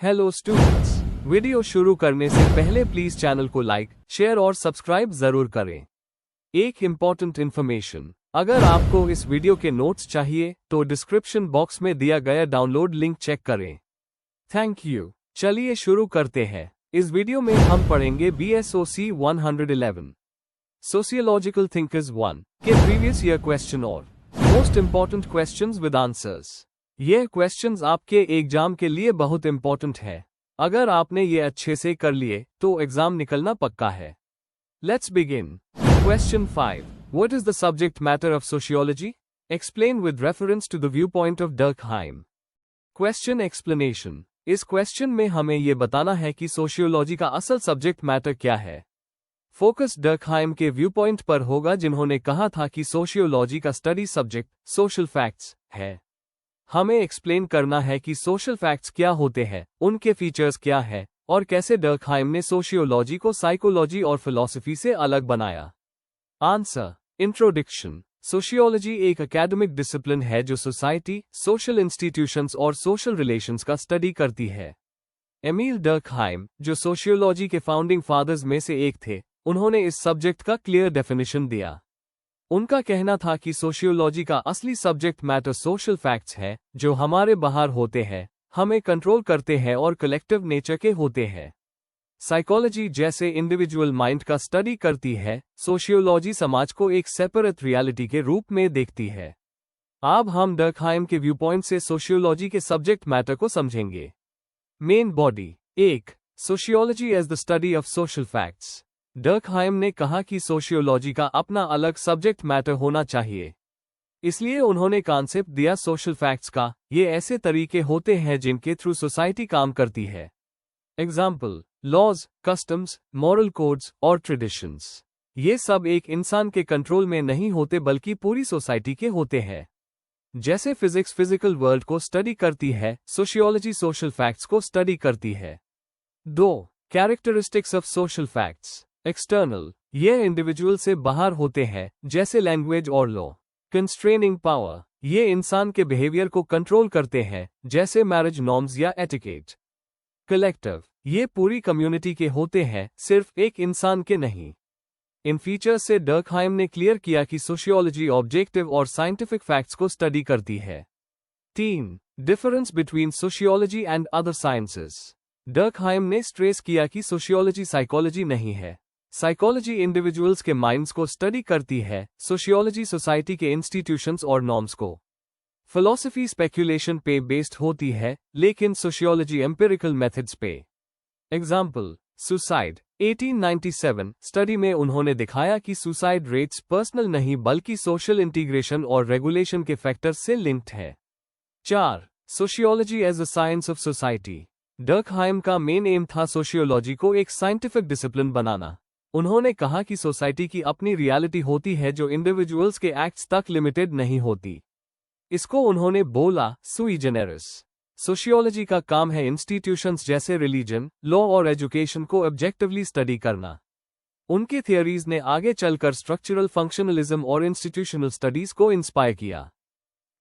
Hello students, video शुरू करने से पहले प्लीज चैनल को लाइक, शेयर और सब्सक्राइब जरूर करें। एक इम्पॉर्टेंट इन्फॉर्मेशन, अगर आपको इस वीडियो के नोट्स चाहिए तो डिस्क्रिप्शन बॉक्स में दिया गया डाउनलोड लिंक चेक करें। Thank you. चलिए शुरू करते हैं। इस वीडियो में हम पढ़ेंगे BSOC 111 सोशियोलॉजिकल थिंकर्स 1 के प्रीवियस ईयर क्वेश्चन और most important questions with answers. ये क्वेश्चंस आपके एग्जाम के लिए बहुत इंपॉर्टेंट है। अगर आपने ये अच्छे से कर लिए तो एग्जाम निकलना पक्का है। Let's begin. Question 5। What is the subject matter of sociology? Explain with reference to the viewpoint of Durkheim. Question explanation. इस क्वेश्चन में हमें ये बताना है कि सोशियोलॉजी का असल सब्जेक्ट मैटर क्या है। फोकस डर्कहाइम के व्यू पॉइंट पर होगा, जिन्होंने कहा था कि सोशियोलॉजी का स्टडी सब्जेक्ट सोशल फैक्ट्स है। हमें एक्सप्लेन करना है कि सोशल फैक्ट्स क्या होते हैं, उनके फीचर्स क्या है और कैसे डर्कहाइम ने सोशियोलॉजी को साइकोलॉजी और फिलॉसफी से अलग बनाया। आंसर। इंट्रोडक्शन। सोशियोलॉजी एक एकेडमिक डिसिप्लिन है जो सोसाइटी, सोशल इंस्टीट्यूशंस और सोशल रिलेशंस का स्टडी करती है। एमील डर्कहाइम, जो सोशियोलॉजी के फाउंडिंग फादर्स में से एक थे, उन्होंने इस सब्जेक्ट का क्लियर डेफिनेशन दिया। उनका कहना था कि सोशियोलॉजी का असली सब्जेक्ट मैटर सोशल फैक्ट्स है, जो हमारे बाहर होते हैं, हमें कंट्रोल करते हैं और कलेक्टिव नेचर के होते हैं। साइकोलॉजी जैसे इंडिविजुअल माइंड का स्टडी करती है, सोशियोलॉजी समाज को एक सेपरेट रियलिटी के रूप में देखती है। अब हम डर्कहाइम के व्यू पॉइंट से सोशियोलॉजी के सब्जेक्ट मैटर को समझेंगे। Main body. 1. Sociology as the study of social facts. Durkheim ने कहा कि सोशियोलॉजी का अपना अलग सब्जेक्ट मैटर होना चाहिए। इसलिए उन्होंने कॉन्सेप्ट दिया सोशल फैक्ट्स का। ये ऐसे तरीके होते हैं जिनके थ्रू सोसाइटी काम करती है। Example: laws, customs, moral codes और ट्रेडिशंस। ये सब एक इंसान के कंट्रोल में नहीं होते बल्कि पूरी सोसाइटी के होते हैं। जैसे फिजिक्स फिजिकल वर्ल्ड को स्टडी करती है, सोशियोलॉजी सोशल फैक्ट्स को स्टडी करती है। 2. Characteristics of social facts. External. ये इंडिविजुअल से बाहर होते हैं, जैसे लैंग्वेज और लॉ। Constraining power. ये इंसान के बिहेवियर को कंट्रोल करते हैं, जैसे मैरिज नॉर्म्स या एटिकेट। कलेक्टिव। ये पूरी कम्युनिटी के होते हैं, सिर्फ एक इंसान के नहीं। इन फीचर्स से डर्कहाइम ने क्लियर किया कि सोशियोलॉजी ऑब्जेक्टिव और साइंटिफिक फैक्ट्स को स्टडी करती है। 3. Difference between sociology and other sciences. Durkheim ने स्ट्रेस किया कि सोशियोलॉजी साइकोलॉजी नहीं है। साइकोलॉजी इंडिविजुअल्स के माइंड्स को स्टडी करती है, सोशियोलॉजी सोसाइटी के इंस्टीट्यूशंस और नॉर्म्स को। फिलॉसफी स्पेक्यूलेशन पे बेस्ड होती है, लेकिन सोशियोलॉजी एम्पिरिकल मेथड्स पे। Example: suicide. 1897 स्टडी में उन्होंने दिखाया कि सुसाइड रेट्स पर्सनल नहीं बल्कि सोशल इंटीग्रेशन और रेगुलेशन के फैक्टर्स से लिंक्ड है। 4. Sociology as a science of society. Durkheim का मेन एम था सोशियोलॉजी को एक साइंटिफिक डिसिप्लिन बनाना। उन्होंने कहा कि सोसाइटी की अपनी रियलिटी होती है जो इंडिविजुअल्स के एक्ट्स तक लिमिटेड नहीं होती। इसको उन्होंने बोला सुई जेनेरिस। सोशियोलॉजी का काम है इंस्टीट्यूशंस जैसे रिलीजन, लॉ और एजुकेशन को ऑब्जेक्टिवली स्टडी करना। उनकी थियरीज ने आगे चलकर स्ट्रक्चरल फंक्शनलिज्म और इंस्टीट्यूशनल स्टडीज को इंस्पायर किया।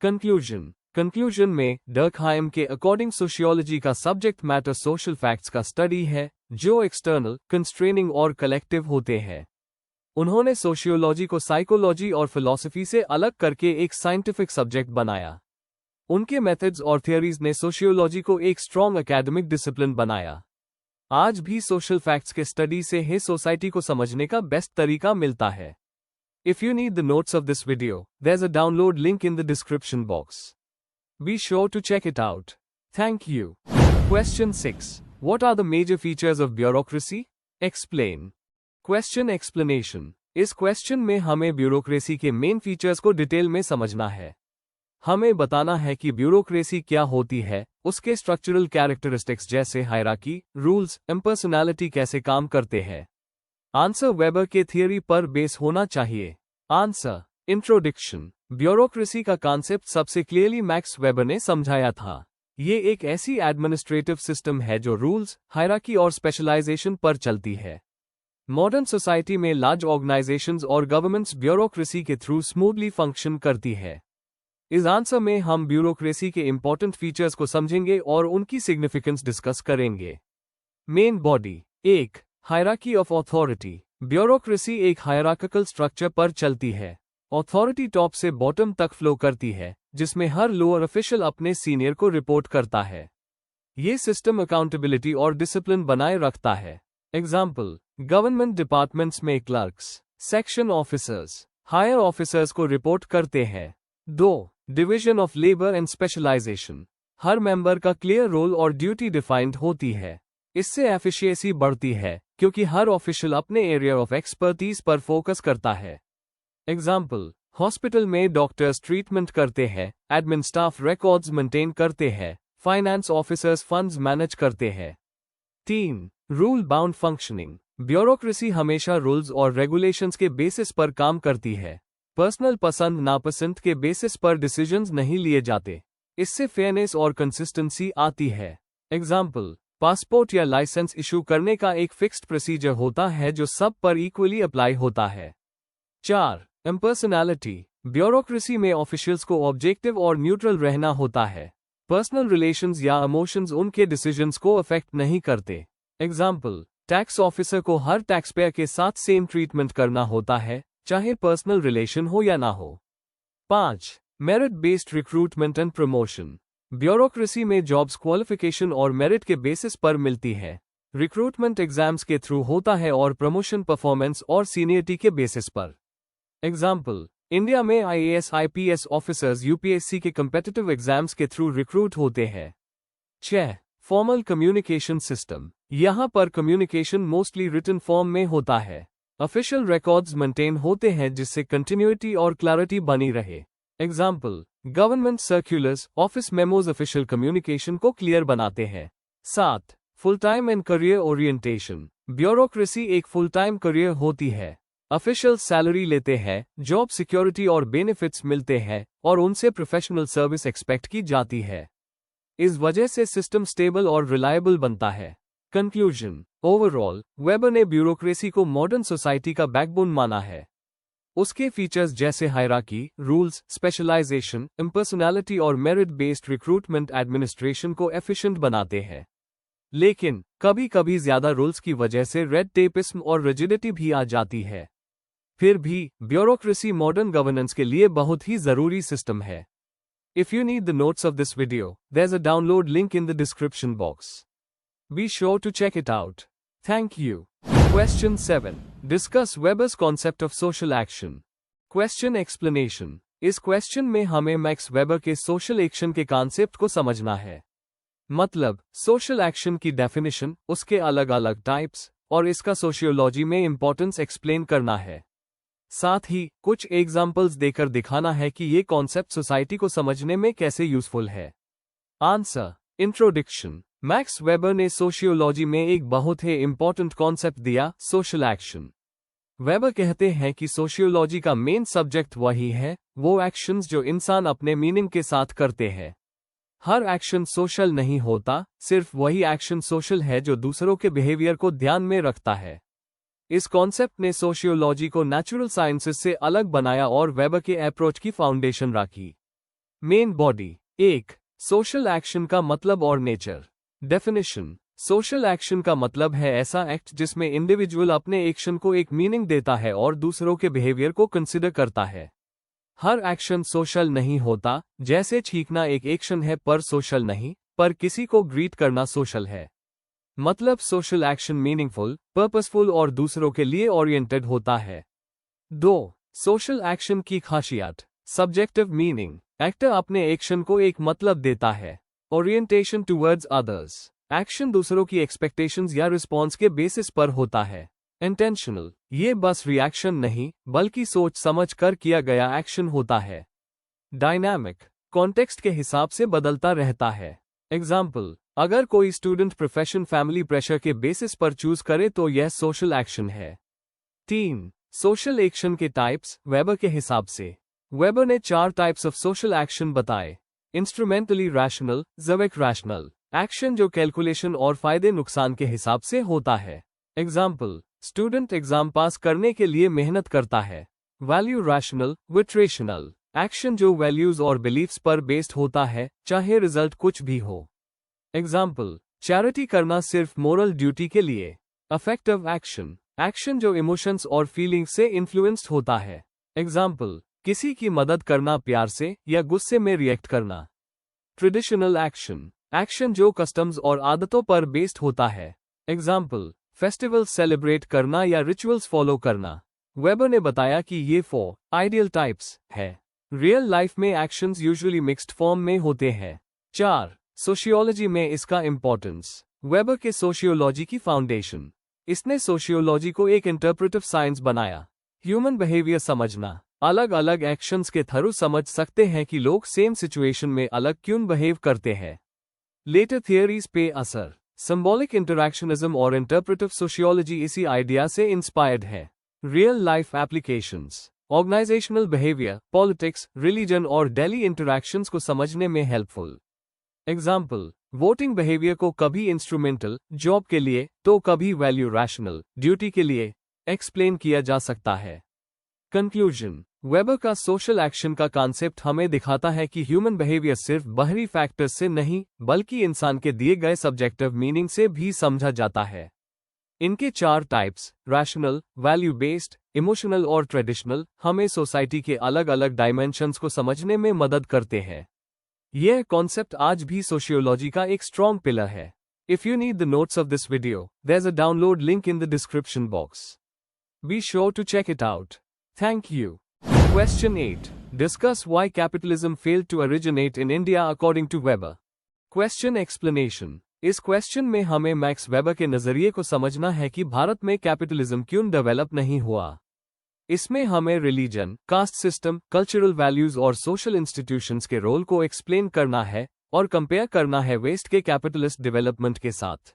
कंक्लूजन में डर्कहाइम के अकॉर्डिंग सोशियोलॉजी का सब्जेक्ट मैटर सोशल फैक्ट्स का स्टडी है, जो एक्सटर्नल, कंस्ट्रेनिंग और कलेक्टिव होते हैं। उन्होंने सोशियोलॉजी को साइकोलॉजी और फिलॉसफी से अलग करके एक साइंटिफिक सब्जेक्ट बनाया। उनके मेथड्स और थियरीज ने सोशियोलॉजी को एक स्ट्रॉन्ग एकेडमिक डिसिप्लिन बनाया। आज भी सोशल फैक्ट्स के स्टडी से ही सोसाइटी को समझने का बेस्ट तरीका मिलता है। If you need the notes of this video, there's a download link in the description box. Be sure to check it out. Thank you. Question 6. What are the major features of bureaucracy? Explain. Question explanation. इस question में हमें bureaucracy के main features को detail में समझना है। हमें बताना है कि ब्यूरोक्रेसी क्या होती है, उसके स्ट्रक्चरल कैरेक्टरिस्टिक्स जैसे हायरार्की, रूल्स, इम्पर्सनैलिटी कैसे काम करते हैं। आंसर वेबर के थियरी पर बेस होना चाहिए। आंसर। इंट्रोडक्शन। ब्यूरोक्रेसी का कॉन्सेप्ट सबसे क्लियरली मैक्स वेबर ने समझाया था। ये एक ऐसी एडमिनिस्ट्रेटिव सिस्टम है जो रूल्स, हायरार्की और स्पेशलाइजेशन पर चलती है। मॉडर्न सोसाइटी में लार्ज ऑर्गेनाइजेशंस और गवर्नमेंट्स ब्यूरोक्रेसी के थ्रू स्मूथली फंक्शन करती है। इस आंसर में हम ब्यूरोक्रेसी के इंपॉर्टेंट फीचर्स को समझेंगे और उनकी सिग्निफिकेंस डिस्कस करेंगे। Main body. 1. Hierarchy of authority. Bureaucracy एक हायरार्किकल स्ट्रक्चर पर चलती है। अथॉरिटी टॉप से बॉटम तक फ्लो करती है, जिसमें हर लोअर ऑफिशियल अपने सीनियर को रिपोर्ट करता है। ये सिस्टम अकाउंटेबिलिटी और डिसिप्लिन बनाए रखता है। एग्जाम्पल, गवर्नमेंट डिपार्टमेंट्स में clerks, section officers, higher officers को रिपोर्ट करते हैं। 2. Division of labour and specialisation. हर मेंबर का क्लियर रोल और ड्यूटी डिफाइंड होती है। इससे एफिशिएंसी बढ़ती है, क्योंकि हर ऑफिशियल अपने एरिया ऑफ एक्सपर्टीज पर फोकस करता है। एग्जाम्पल, हॉस्पिटल में डॉक्टर्स ट्रीटमेंट करते हैं, एडमिन स्टाफ रिकॉर्ड्स मेंटेन करते हैं, फाइनेंस ऑफिसर्स फंड्स मैनेज करते हैं। 3. Rule bound functioning. ब्यूरोक्रेसी हमेशा रूल्स और रेगुलेशंस के बेसिस पर काम करती है। पर्सनल पसंद नापसंद के बेसिस पर डिसीजंस नहीं लिए जाते। इससे फेयरनेस और कंसिस्टेंसी आती है। एग्जाम्पल, पासपोर्ट या लाइसेंस इशू करने का एक फिक्स्ड प्रोसीजर होता है जो सब पर इक्वली अप्लाई होता है। 4. इम्पर्सनैलिटी। ब्यूरोक्रेसी में ऑफिशियल्स को ऑब्जेक्टिव और न्यूट्रल रहना होता है। पर्सनल रिलेशंस या इमोशंस उनके डिसीजंस को अफेक्ट नहीं करते। एग्जाम्पल, टैक्स ऑफिसर को हर टैक्स पेयर के साथ सेम ट्रीटमेंट करना होता है, चाहे पर्सनल रिलेशन हो या ना हो। 5. Merit based recruitment and promotion. Bureaucracy में जॉब्स क्वालिफिकेशन और मेरिट के बेसिस पर मिलती है। रिक्रूटमेंट एग्जाम्स के थ्रू होता है और प्रमोशन परफॉर्मेंस और सीनियरिटी के बेसिस पर। एग्जाम्पल, इंडिया में IAS IPS ऑफिसर्स UPSC के कम्पिटिटिव एग्जाम्स के थ्रू रिक्रूट होते हैं। 6. Formal communication system. यहाँ पर कम्युनिकेशन मोस्टली रिटन फॉर्म में होता है। ऑफिशियल रिकॉर्ड्स मेंटेन होते हैं जिससे कंटिन्यूटी और क्लैरिटी बनी रहे। Example, government circulars, office memos official communication को क्लियर बनाते हैं। 7. Full time and career orientation. Bureaucracy एक फुल टाइम करियर होती है। ऑफिशियल सैलरी लेते हैं, जॉब सिक्योरिटी और बेनिफिट्स मिलते हैं और उनसे प्रोफेशनल सर्विस एक्सपेक्ट की जाती है। इस वजह से सिस्टम स्टेबल और रिलायबल बनता है। कंक्लूजन। ओवरऑल, वेबर ने ब्यूरोक्रेसी को मॉडर्न सोसाइटी का बैकबोन माना है। उसके फीचर्स जैसे हायरार्की, रूल्स, स्पेशलाइजेशन, इम्पर्सनैलिटी और मेरिट बेस्ड रिक्रूटमेंट एडमिनिस्ट्रेशन को एफिशिएंट बनाते हैं। लेकिन कभी कभी ज्यादा रूल्स की वजह से रेड टेपिज्म और रिजिडिटी भी आ जाती है। फिर भी ब्यूरोक्रेसी मॉडर्न गवर्नेंस के लिए बहुत ही जरूरी सिस्टम है। If you need the notes of this video, there's a download link in the description box. Be sure to check it out. Thank you. Question 7. Discuss Weber's concept of social action. Question explanation. इस question में हमें max weber के social action के concept को समझना है। मतलब, social action की डेफिनेशन, उसके अलग अलग टाइप्स और इसका सोशियोलॉजी में इंपॉर्टेंस एक्सप्लेन करना है। साथ ही कुछ एग्जाम्पल्स देकर दिखाना है कि ये कॉन्सेप्ट सोसाइटी को समझने में कैसे यूजफुल है। आंसर। इंट्रोडक्शन। मैक्स वेबर ने सोशियोलॉजी में एक बहुत ही इंपॉर्टेंट कॉन्सेप्ट दिया, सोशल एक्शन। वेबर कहते हैं कि सोशियोलॉजी का मेन सब्जेक्ट वही है, वो एक्शंस जो इंसान अपने मीनिंग के साथ करते हैं। हर एक्शन सोशल नहीं होता, सिर्फ वही एक्शन सोशल है जो दूसरों के बिहेवियर को ध्यान में रखता है। इस कॉन्सेप्ट ने सोशियोलॉजी को नेचुरल साइंसेस से अलग बनाया और वेबर के अप्रोच की फाउंडेशन रखी। Main body. 1. सोशल एक्शन का मतलब और नेचर। डेफिनेशन। सोशल एक्शन का मतलब है ऐसा एक्ट जिसमें इंडिविजुअल अपने एक्शन को एक मीनिंग देता है और दूसरों के बिहेवियर को कंसिडर करता है। हर एक्शन सोशल नहीं होता, जैसे छींकना एक एक्शन है पर सोशल नहीं, पर किसी को ग्रीट करना सोशल है। मतलब सोशल एक्शन मीनिंगफुल, पर्पसफुल और दूसरों के लिए ओरिएंटेड होता है। 2. सोशल एक्शन की खासियत। Subjective meaning. एक्टर अपने एक्शन को एक मतलब देता है। Orientation towards others. एक्शन दूसरों की एक्सपेक्टेशंस या रिस्पॉन्स के बेसिस पर होता है। इंटेंशनल। ये बस रिएक्शन नहीं, बल्कि सोच समझ कर किया गया एक्शन होता है। डायनामिक। कॉन्टेक्स्ट के हिसाब से बदलता रहता है। एग्जाम्पल, अगर कोई स्टूडेंट प्रोफेशन फैमिली प्रेशर के बेसिस पर चूज करे तो यह सोशल एक्शन है। 3. सोशल एक्शन के टाइप्स, वेबर के हिसाब से। वेबर ने 4 टाइप्स ऑफ सोशल एक्शन बताए। इंस्ट्रूमेंटली रैशनल, ज़वेक रैशनल। एक्शन जो कैलकुलेशन और फायदे नुकसान के हिसाब से होता है। एग्जाम्पल, स्टूडेंट एग्जाम पास करने के लिए मेहनत करता है। वैल्यू रैशनल, विट्रेशनल। एक्शन जो वैल्यूज और बिलीफ्स पर बेस्ड होता है, चाहे रिजल्ट कुछ भी हो। एग्जाम्पल, चैरिटी करना सिर्फ मोरल ड्यूटी के लिए। अफेक्टिव एक्शन, एक्शन जो इमोशंस और फीलिंग्स से इन्फ्लुएंस्ड होता है। एग्जाम्पल, किसी की मदद करना प्यार से या गुस्से में रिएक्ट करना। ट्रेडिशनल एक्शन, एक्शन जो कस्टम्स और आदतों पर बेस्ड होता है। एग्जाम्पल, फेस्टिवल सेलिब्रेट करना या रिचुअल्स फॉलो करना। वेबर ने बताया कि ये 4 आइडियल टाइप्स है। रियल लाइफ में एक्शंस यूजुअली मिक्स्ड फॉर्म में होते हैं। 4 सोशियोलॉजी में इसका इंपॉर्टेंस। वेबर के सोशियोलॉजी की फाउंडेशन। इसने सोशियोलॉजी को एक इंटरप्रेटिव साइंस बनाया। ह्यूमन बिहेवियर समझना, अलग अलग एक्शंस के थ्रू समझ सकते हैं कि लोग सेम सिचुएशन में अलग क्यों बिहेव करते हैं। लेटर थियरीज पे असर, सिंबॉलिक इंटरैक्शनिज्म और इंटरप्रेटिव सोशियोलॉजी इसी आइडिया से इंस्पायर्ड है। Real life applications, organisational behaviour, politics, religion और डेली इंटरैक्शंस को समझने में हेल्पफुल। एग्जाम्पल, वोटिंग बिहेवियर को कभी इंस्ट्रूमेंटल जॉब के लिए तो कभी वैल्यू रैशनल ड्यूटी के लिए एक्सप्लेन किया जा सकता है। कंक्लूजन, वेबर का सोशल एक्शन का कॉन्सेप्ट हमें दिखाता है कि ह्यूमन बिहेवियर सिर्फ बाहरी फैक्टर्स से नहीं बल्कि इंसान के दिए गए सब्जेक्टिव मीनिंग से भी समझा जाता है। इनके 4 types, rational, value based, emotional और ट्रेडिशनल, हमें सोसाइटी के अलग अलग डायमेंशंस को समझने में मदद करते हैं। यह कॉन्सेप्ट आज भी सोशियोलॉजी का एक स्ट्रॉन्ग पिलर है। If you need the notes of this video, there's a download link in the description box. Be sure to check it out. Thank you. Question 8. Discuss why capitalism failed to originate in India according to Weber. Question explanation. इस question में हमें max weber के नजरिए को समझना है कि भारत में कैपिटलिज्म क्यों डेवलप नहीं हुआ। इसमें हमें religion, caste system, cultural values और सोशल इंस्टीट्यूशंस के रोल को एक्सप्लेन करना है और कंपेयर करना है वेस्ट के कैपिटलिस्ट डेवलपमेंट के साथ।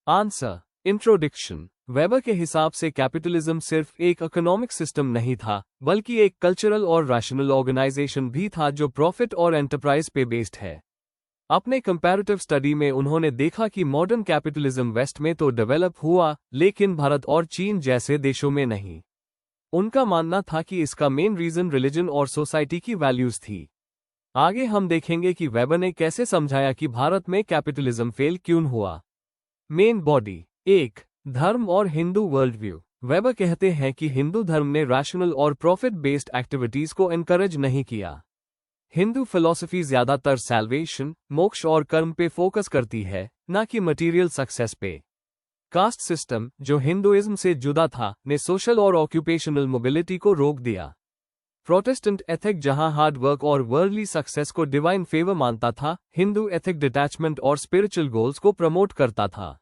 Answer, introduction. वेबर के हिसाब से कैपिटलिज्म सिर्फ एक इकोनॉमिक सिस्टम नहीं था, बल्कि एक कल्चरल और रैशनल ऑर्गेनाइजेशन भी था जो प्रॉफिट और एंटरप्राइज पे बेस्ड है। अपने कंपैरेटिव स्टडी में उन्होंने देखा कि मॉडर्न कैपिटलिज्म वेस्ट में तो डेवलप हुआ, लेकिन भारत और चीन जैसे देशों में नहीं। उनका मानना था कि इसका मेन रीजन रिलीजन और सोसाइटी की वैल्यूज थी। आगे हम देखेंगे कि वेबर ने कैसे समझाया कि भारत में कैपिटलिज्म फेल क्यों हुआ। Main body 1. धर्म और हिंदू वर्ल्ड व्यू। वेबर कहते हैं कि हिंदू धर्म ने रैशनल और प्रॉफिट बेस्ड एक्टिविटीज को एनकरेज नहीं किया। हिंदू फिलॉसफी ज्यादातर सैल्वेशन, मोक्ष और कर्म पे फोकस करती है, न कि मटेरियल सक्सेस पे। कास्ट सिस्टम, जो हिंदुइज्म से जुदा था, ने सोशल और ऑक्यूपेशनल मोबिलिटी को रोक दिया। प्रोटेस्टेंट एथिक, जहां हार्ड वर्क और वर्ल्डली सक्सेस को डिवाइन फेवर मानता था, हिंदू एथिक डिटैचमेंट और स्पिरिचुअल गोल्स को प्रमोट करता था।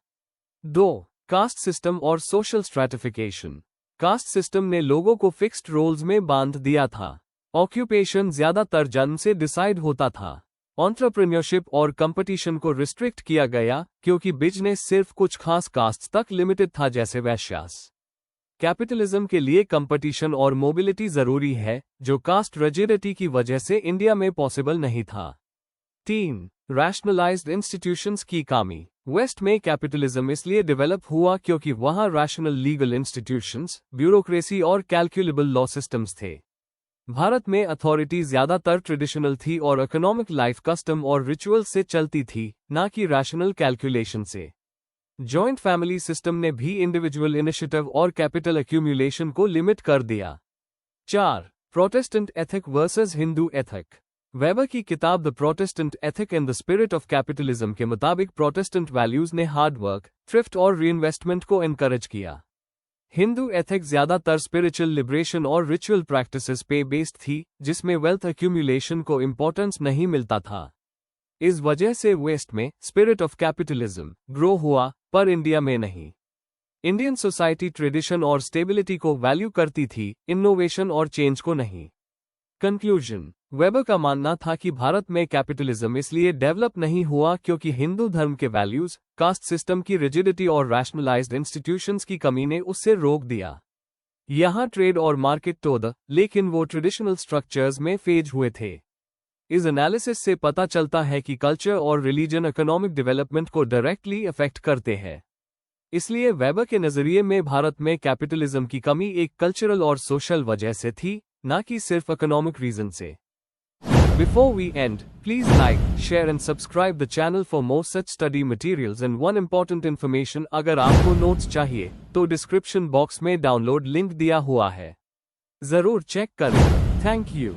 2. कास्ट सिस्टम और सोशल स्ट्रैटिफिकेशन। कास्ट सिस्टम ने लोगों को फिक्स्ड रोल्स में बांध दिया था। ऑक्यूपेशन ज्यादातर जन्म से डिसाइड होता था। एंटरप्रेन्योरशिप और कंपटीशन को रिस्ट्रिक्ट किया गया क्योंकि बिजनेस सिर्फ कुछ खास कास्ट तक लिमिटेड था, जैसे वैश्यास। कैपिटलिज्म के लिए कंपटीशन और मोबिलिटी जरूरी है, जो कास्ट रिजिडिटी की वजह से इंडिया में पॉसिबल नहीं था। 3. रैशनलाइज्ड इंस्टीट्यूशंस की कमी। वेस्ट में कैपिटलिज्म इसलिए डेवलप हुआ क्योंकि वहां रैशनल लीगल इंस्टीट्यूशंस, ब्यूरोक्रेसी और कैलकुलेबल लॉ सिस्टम्स थे। भारत में अथॉरिटी ज्यादातर ट्रेडिशनल थी और इकोनॉमिक लाइफ कस्टम और रिचुअल से चलती थी, ना कि रैशनल कैलकुलेशन से। जॉइंट फैमिली सिस्टम ने भी इंडिविजुअल इनिशिएटिव और कैपिटल एक्यूमुलेशन को लिमिट कर दिया। 4. Protestant ethic versus Hindu ethic. Weber की किताब the Protestant ethic in the spirit of capitalism के मुताबिक प्रोटेस्टेंट वैल्यूज ने हार्ड वर्क, थ्रिफ्ट और रीइन्वेस्टमेंट को एनकरेज किया। हिंदू एथिक ज्यादातर स्पिरिचुअल लिबरेशन और रिचुअल प्रैक्टिसेस पे बेस्ड थी, जिसमें वेल्थ एक्यूमुलेशन को इंपॉर्टेंस नहीं मिलता था। इस वजह से वेस्ट में स्पिरिट ऑफ कैपिटलिज्म ग्रो हुआ, पर इंडिया में नहीं। इंडियन सोसाइटी ट्रेडिशन और स्टेबिलिटी को वैल्यू करती थी, इनोवेशन और चेंज को नहीं। कंक्लूजन, वेबर का मानना था कि भारत में कैपिटलिज्म इसलिए डेवलप नहीं हुआ क्योंकि हिंदू धर्म के वैल्यूज, कास्ट सिस्टम की रिजिडिटी और रैशनलाइज्ड इंस्टीट्यूशंस की कमी ने उससे रोक दिया। यहां ट्रेड और मार्केट तो द, लेकिन वो ट्रेडिशनल स्ट्रक्चर्स में फेज हुए थे। इस एनालिसिस से पता चलता है कि कल्चर और रिलीजन इकोनॉमिक डेवलपमेंट को डायरेक्टली अफेक्ट करते हैं। इसलिए वेबर के नजरिए में भारत में कैपिटलिज्म की कमी एक कल्चरल और सोशल वजह से थी, ना कि सिर्फ इकोनॉमिक रीजन से। Before we end, please like, share and subscribe the channel for more such study materials and one important information अगर आपको नोट्स चाहिए तो डिस्क्रिप्शन बॉक्स में डाउनलोड लिंक दिया हुआ है, जरूर चेक करें। Thank you.